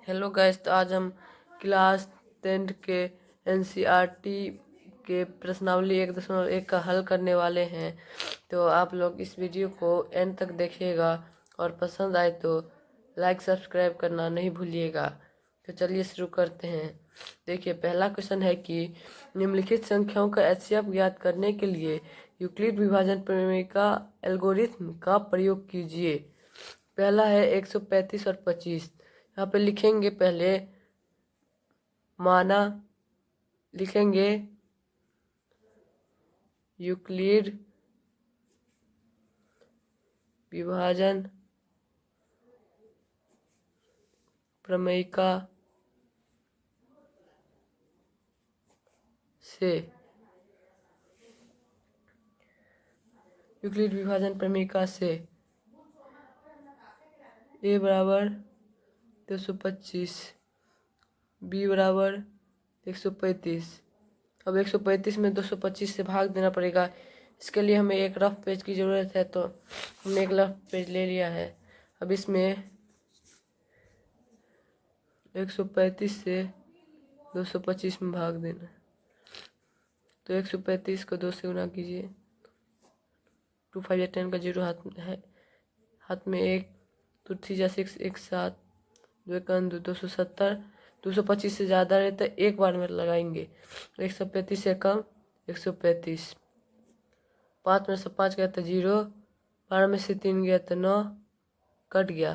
Hello guys, तो आज हम क्लास 10 के एनसीईआरटी के प्रश्नावली 1.1 का हल करने वाले हैं। तो आप लोग इस वीडियो को एंड तक देखिएगा और पसंद आए तो लाइक सब्सक्राइब करना नहीं भूलिएगा। तो चलिए शुरू करते हैं। देखिए, पहला क्वेश्चन है कि निम्नलिखित संख्याओं का एचसीएफ ज्ञात करने के लिए यूक्लिड विभाजन प्रमेय का एल्गोरिथ्म का प्रयोग कीजिए। पहला है 135 और 25। यहाँ पे लिखेंगे, पहले माना लिखेंगे यूक्लिड विभाजन प्रमेयिका से यूक्लिड विभाजन प्रमेयिका से ए बराबर 225, बी बराबर 135। अब 135 में 225 से भाग देना पड़ेगा। इसके लिए हमें एक रफ पेज की ज़रूरत है, तो हमने एक रफ पेज ले लिया है। अब इसमें 135 से 225 में भाग देना है। तो 135 को 2 से गुना कीजिए। 2 5 या 10 का 0 हाथ में है, हाथ में 1, 2 3 या 6, 1 7, 2 1 2, 270। 225 से ज़्यादा रहे तो एक बार में लगाएंगे। 135 से कम 135। 5 में से 5 गया तो 0, 12 में से 3 गया तो 9, कट गया।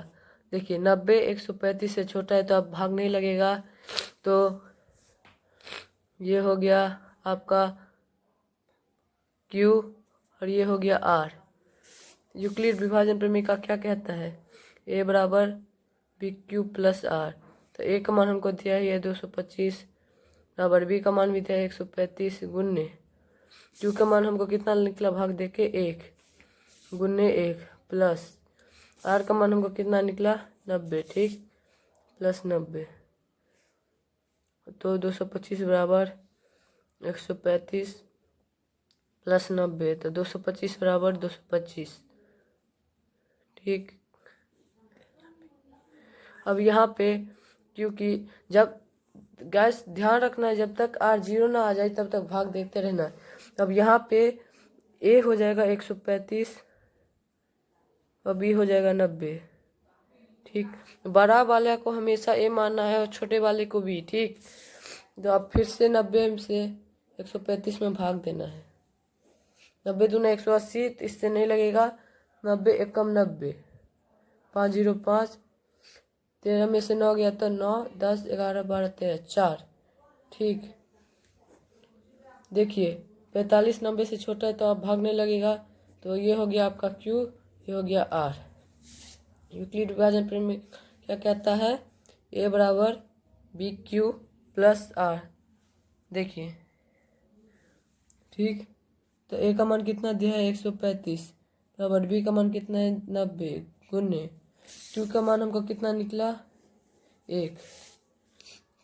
देखिए, 90 135 से छोटा है तो अब भाग नहीं लगेगा। तो ये हो गया आपका Q और ये हो गया R। यूक्लिड विभाजन प्रमेय क्या कहता है? A बराबर BQ प्लस R। तो A का मान हमको दिया है ये 225, बराबर B का मान भी दिया है 135 गुन्ने Q का मान हमको कितना निकला भाग देके 1 गुन्ने 1 प्लस R का मान हमको कितना निकला 90, ठीक, प्लस 90। तो 225 बराबर 135 प्लस 90, तो 225 बराबर 225, ठीक। अब यहाँ पे क्योंकि जब गैस ध्यान रखना है, जब तक R 0 ना आ जाए तब तक भाग देखते रहना है। अब यहाँ पे A हो जाएगा 135 और B हो जाएगा 90, ठीक। बड़ा वाले को हमेशा A मानना है और छोटे वाले को B, ठीक। तो अब फिर से 90 से 135 में भाग देना है। 90 दूना 180, तो इससे नहीं लगेगा। 90 एकम 90, 5 0 5, 13 में से 9 गया तो 9 10 11 12 13 4, ठीक। देखिए, 45 90 से छोटा है तो अब भागने लगेगा। तो ये हो गया आपका Q, ये हो गया R। यूक्लिड विभाजन प्रमेय क्या कहता है? A बराबर BQ प्लस R। देखिए, ठीक। तो A का मान कितना दिया है 135, बराबर B का मान कितना है 90 गुने Q का मान हमको कितना निकला 1,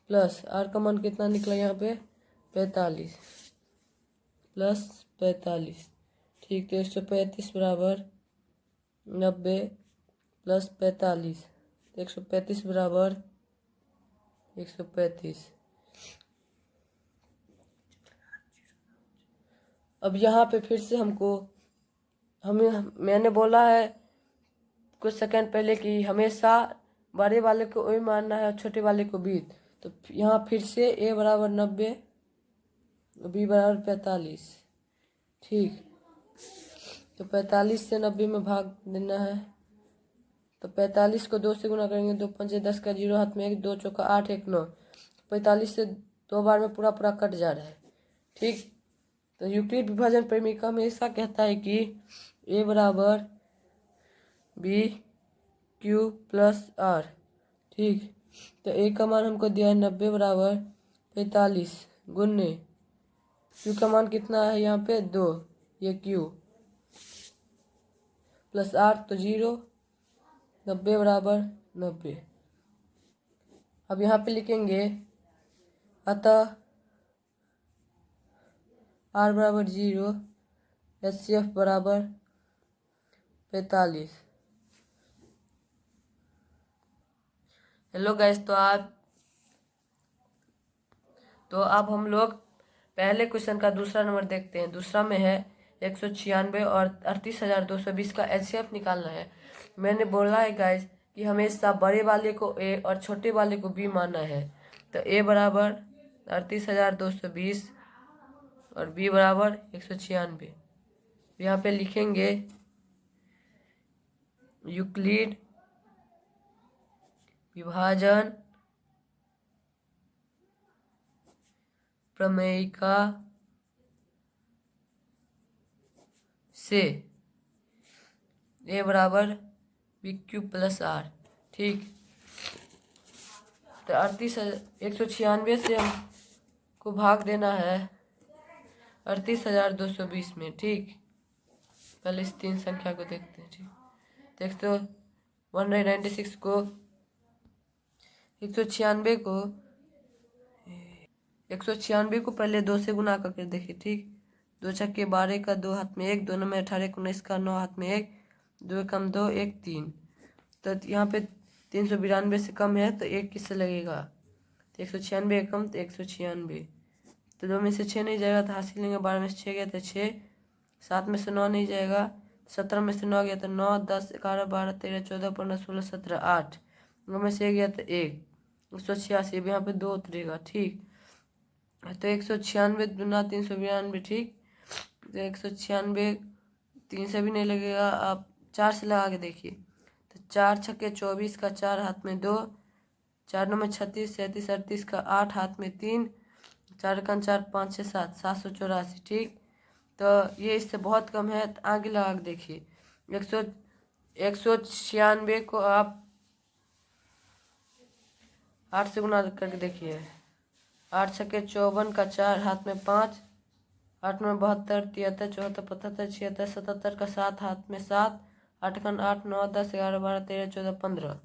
प्लस R का मान कितना निकला यहाँ पे 45 प्लस 45, ठीक। तो 135 बराबर 90 प्लस 45, 135 बराबर 135। अब यहाँ पे फिर से मैंने बोला है कुछ सेकंड पहले कि हमेशा बड़े वाले को वही मानना है और छोटे वाले को बी। तो यहाँ फिर से A बराबर 90, B बराबर 45, ठीक। तो 45 से 90 में भाग देना है। तो 45 को 2 से गुना करेंगे, 2 5 10 का 0 हाथ में 1, 2 चौका 8 1 9। 45 से 2 बार में पूरा पूरा कट जा रहा है, ठीक। तो यूक्लिड विभाजन प्रमेय हमेशा कहता है कि A बराबर BQ प्लस R, ठीक। तो A का मान हमको दिया है 90 बराबर 45 गुन्ने Q का मान कितना है यहाँ पे 2, ये Q प्लस R तो 0, 90 बराबर 90। अब यहाँ पे लिखेंगे, अतः R बराबर 0, HCF बराबर 45। हेलो गाइस, तो अब हम लोग पहले क्वेश्चन का दूसरा नंबर देखते हैं। दूसरा में है 196 और 38,220 का एचसीएफ निकालना है। मैंने बोला है गाइस कि हमेशा बड़े वाले को ए और छोटे वाले को बी मानना है। तो ए बराबर 38,220 और बी बराबर 196। यहाँ पे लिखेंगे यूक्लिड विभाजन प्रमेयिका से ए बराबर बी क्यू प्लस आर। ठीक, तो 196 से हमको भाग देना है 38,220 में। ठीक, पहले इस तीन संख्या को देखते हैं। ठीक, देख तो 196 को 196 को पहले 2 से गुना करके देखिए। ठीक, 2 छक्के 12 का 2 हाथ में 1, 2 में 18 19 का 9 हाथ में 1, 2 कम 2 1 3। तो यहाँ पे 392 से कम है तो 1 किससे लगेगा? तो 196 कम तो 196। तो 2 में से 6 नहीं जाएगा तो हासिल लेंगे। 12 में से 6 गया तो 6, 7 में से 9 नहीं जाएगा, 17 में से 9 गया तो 9, 10 11 12 13 14 15 16 17 8, 9 में से 1 गया तो 1, 186। अब यहाँ पे 2 उतरेगा। ठीक, तो 196 दूना 392। ठीक, तो 196 3 से भी नहीं लगेगा, आप 4 से लगा के देखिए। तो 4 छक्के 24 का 4 हाथ में 2, 4 9 में 36 37 38 का 8 हाथ में 3, 4 का 4 5 6 7 784। ठीक, तो ये इससे बहुत कम है तो आगे लगा के देखिए। 196 को आप 8 से गुना करके देखिए। 8 छक्के 54 का 4 हाथ में 5, 8 में 72 73 74 75 76 77 का 7 हाथ में 7, 8 का 8 9 10 11 12 13 14 15।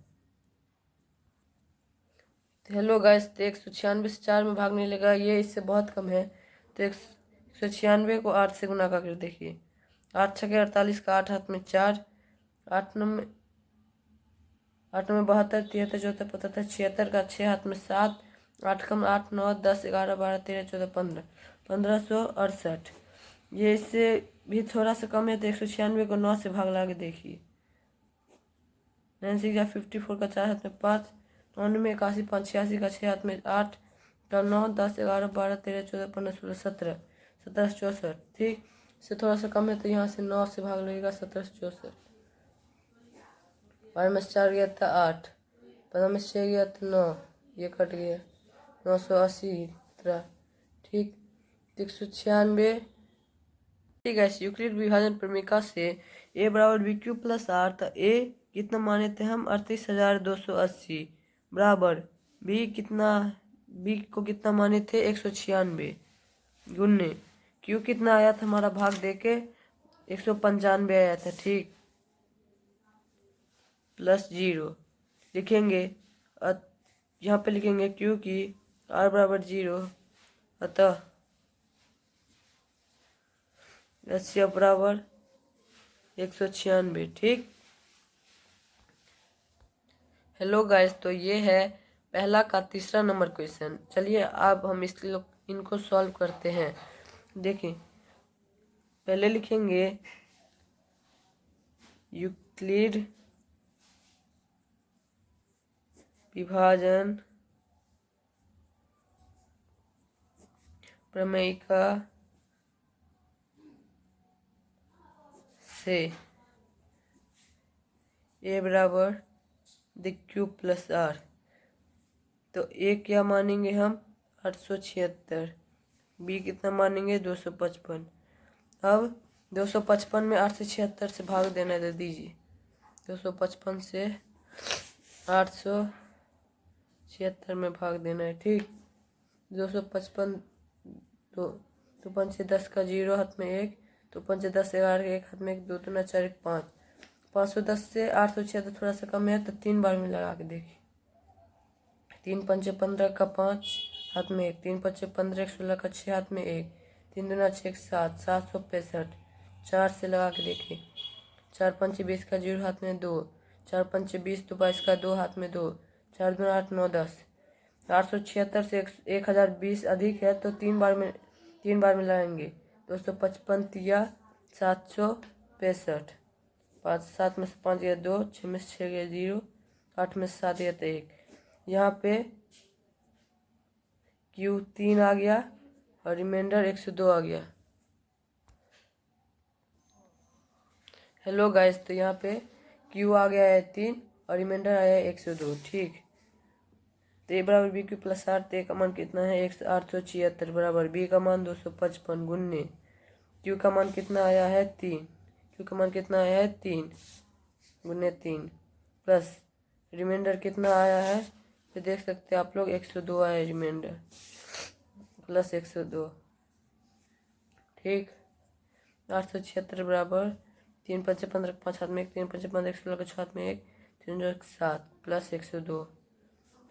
हेलो गाइस, तो 196 से 4 में भागने लगा, ये इससे बहुत कम है। तो 196 को 8 से गुना करके देखिए। 8 छक्के 48 का 8 हाथ में 4, 8 9 में 72 73 74 75 76 का 6 हाथ में 7, 8 कम 8 9 10 11 12 13 14 15, 1568। ये इससे भी थोड़ा सा कम है तो 196 को 9 से भाग ला के देखिए। 9 6 54 का 4 हाथ में 5, 99 81 5 86 का 6 हाथ में 8, 9 10 11 12 13 14 15 16 17 1764। ठीक, इससे थोड़ा सा कम है तो यहाँ से 9 से भाग लगेगा 1764। 12 में से 4 गया था 8, 15 में से 6 गया था 9, ये कट गया 980 तरह। ठीक, 196। ठीक है, यूक्लिड विभाजन प्रमेयिका से ए बराबर बी क्यू प्लस आर। तो ए कितना माने थे हम? 38,280 बराबर बी कितना, बी को कितना माने थे? 196 गुन्ने क्यू कितना आया था हमारा भाग दे के? 195 आया था। ठीक, प्लस 0 लिखेंगे, यहाँ पे लिखेंगे क्यू की आर बराबर 0, अतः एचसीएफ बराबर 196। ठीक, हेलो गाइस, तो ये है पहला का तीसरा नंबर क्वेश्चन। चलिए अब हम इनको सॉल्व करते हैं। देखिए, पहले लिखेंगे यूक्लिड विभाजन प्रमेयिका से ए बराबर द क्यू प्लस आर। तो ए क्या मानेंगे हम? 876। बी कितना मानेंगे? 255। अब 255 में 8 से 76 से भाग देना दे दीजिए। 255 से 876 में भाग देना है। ठीक, 255 दो 5 10 का 0 हाथ में 1, 5 10 11 1 हाथ में 1, 2 2 4 1 5, 510 से 876 थोड़ा सा कम है तो 3 बार में लगा के देखिए। 3 पंचे 15 का 5 हाथ में 1, 3 पंचे 15 16 का 6 हाथ में 1, 3 दूना 6 7 765। 4 से लगा के देखिए। 4 पंचे 20 का 0 हाथ में 2, 4 पंचे 20 तो 22 का 2 हाथ में 2, 4 दूना 8 9 10। 876 से 1020 अधिक है तो 3 बार में लाएंगे। 255 तिया 765। 5 7 में से 5 गया 2, 6 में से 6 गया 0, 8 में से 7 गया तो 1। यहाँ पे Q 3 आ गया और रिमाइंडर 102 आ गया। हेलो गाइस, तो यहाँ पे Q आ गया है 3 और रिमाइंडर आया है 102। ठीक, तो ए बराबर बी क्यू प्लस आर। तो ए का मान कितना है 876 बराबर बी का मान 255 गुन्ने क्यू का मान कितना आया है 3। क्यू का मान कितना आया है 3 गुन्ने 3 प्लस रिमाइंडर कितना आया है तो देख सकते हैं आप लोग 102 आया है रिमाइंडर प्लस 102। ठीक, 876 बराबर 3 5 15 5 हाथ में 1 3 5 15 116 6 हाथ में 1 3 7 प्लस 102।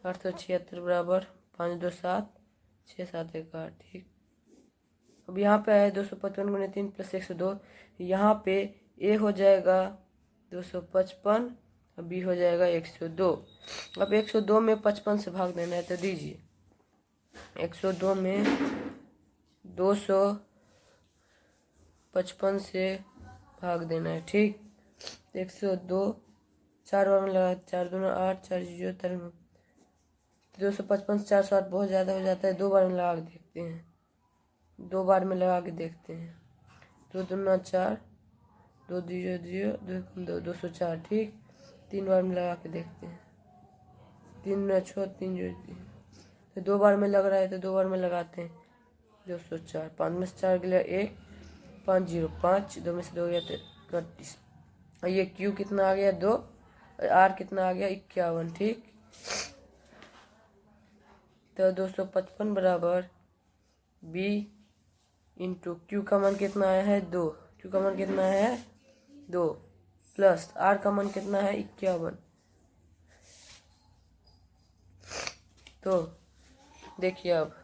876 बराबर 5 2 7 6 7 1 8। ठीक, अब यहाँ पे आया 255 गुने 3 प्लस 102। यहाँ पे ए हो जाएगा 255 और बी हो जाएगा 102। अब 102 में 55 से भाग देना है तो दीजिए। 102 में 255 से भाग देना है। ठीक, 102 4 बार में लगा 4 दूना 8 4 0 3 255 से 408 बहुत ज़्यादा हो जाता है। 2 बार में लगा के देखते हैं। 2 बार में लगा के देखते हैं। 2 दूना 4 2 0 0 2 204। ठीक, 3 बार में लगा के देखते हैं। 3 दूना 6 3 0 3। तो 2 बार में लग रहा है तो 2 बार में लगाते हैं। 204 5 में से 4 गया 1 5 0 5 2 में से 2 गया तो 31। और ये क्यू कितना आ गया 2 और आर कितना आ गया 51। ठीक, तो 255 बराबर बी इंटू क्यू का मान कितना आया है 2। क्यू का मान कितना है 2 प्लस आर का मान कितना है 51। तो देखिए अब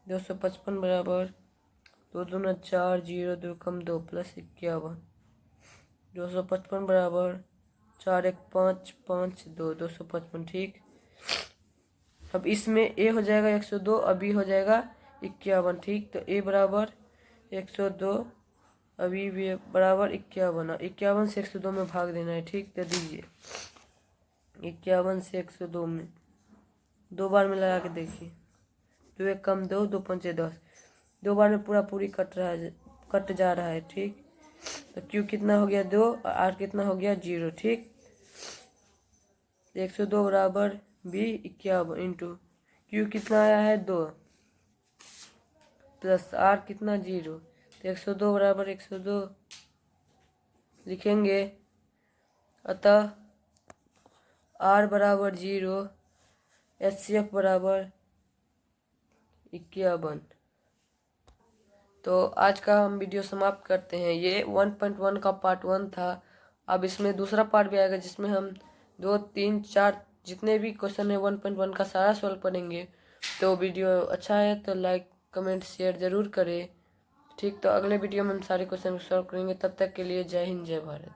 255 बराबर 2 दूना 4 0 2 कम 2 प्लस 51। 255 बराबर 4 1 5 5 2 255। ठीक, अब इसमें ए हो जाएगा 102 और बी हो जाएगा 51। ठीक, तो ए बराबर 102 अभी भी बराबर 51 और 51 से 102 में भाग देना है। ठीक, तो दीजिए 51 से 102 में 2 बार में लगा के देखिए। 2 1 कम 2 2 5 10। 2 बार में पूरी कट जा रहा है। ठीक, तो क्यू कितना हो गया 2 और आर कितना हो गया 0। ठीक, 102 बराबर बी 51 इंटू क्यू कितना आया है 2 प्लस आर कितना 0। तो 102 बराबर 102 लिखेंगे। अतः आर बराबर 0 HCF बराबर 51। तो आज का हम वीडियो समाप्त करते हैं। ये 1.1 का पार्ट 1 था। अब इसमें दूसरा पार्ट भी आएगा जिसमें हम 2 3 4 जितने भी क्वेश्चन है 1.1 का सारा सॉल्व करेंगे। तो वीडियो अच्छा है तो लाइक कमेंट शेयर ज़रूर करें। ठीक, तो अगले वीडियो में हम सारे क्वेश्चन सॉल्व करेंगे। तब तक के लिए जय हिंद जय भारत।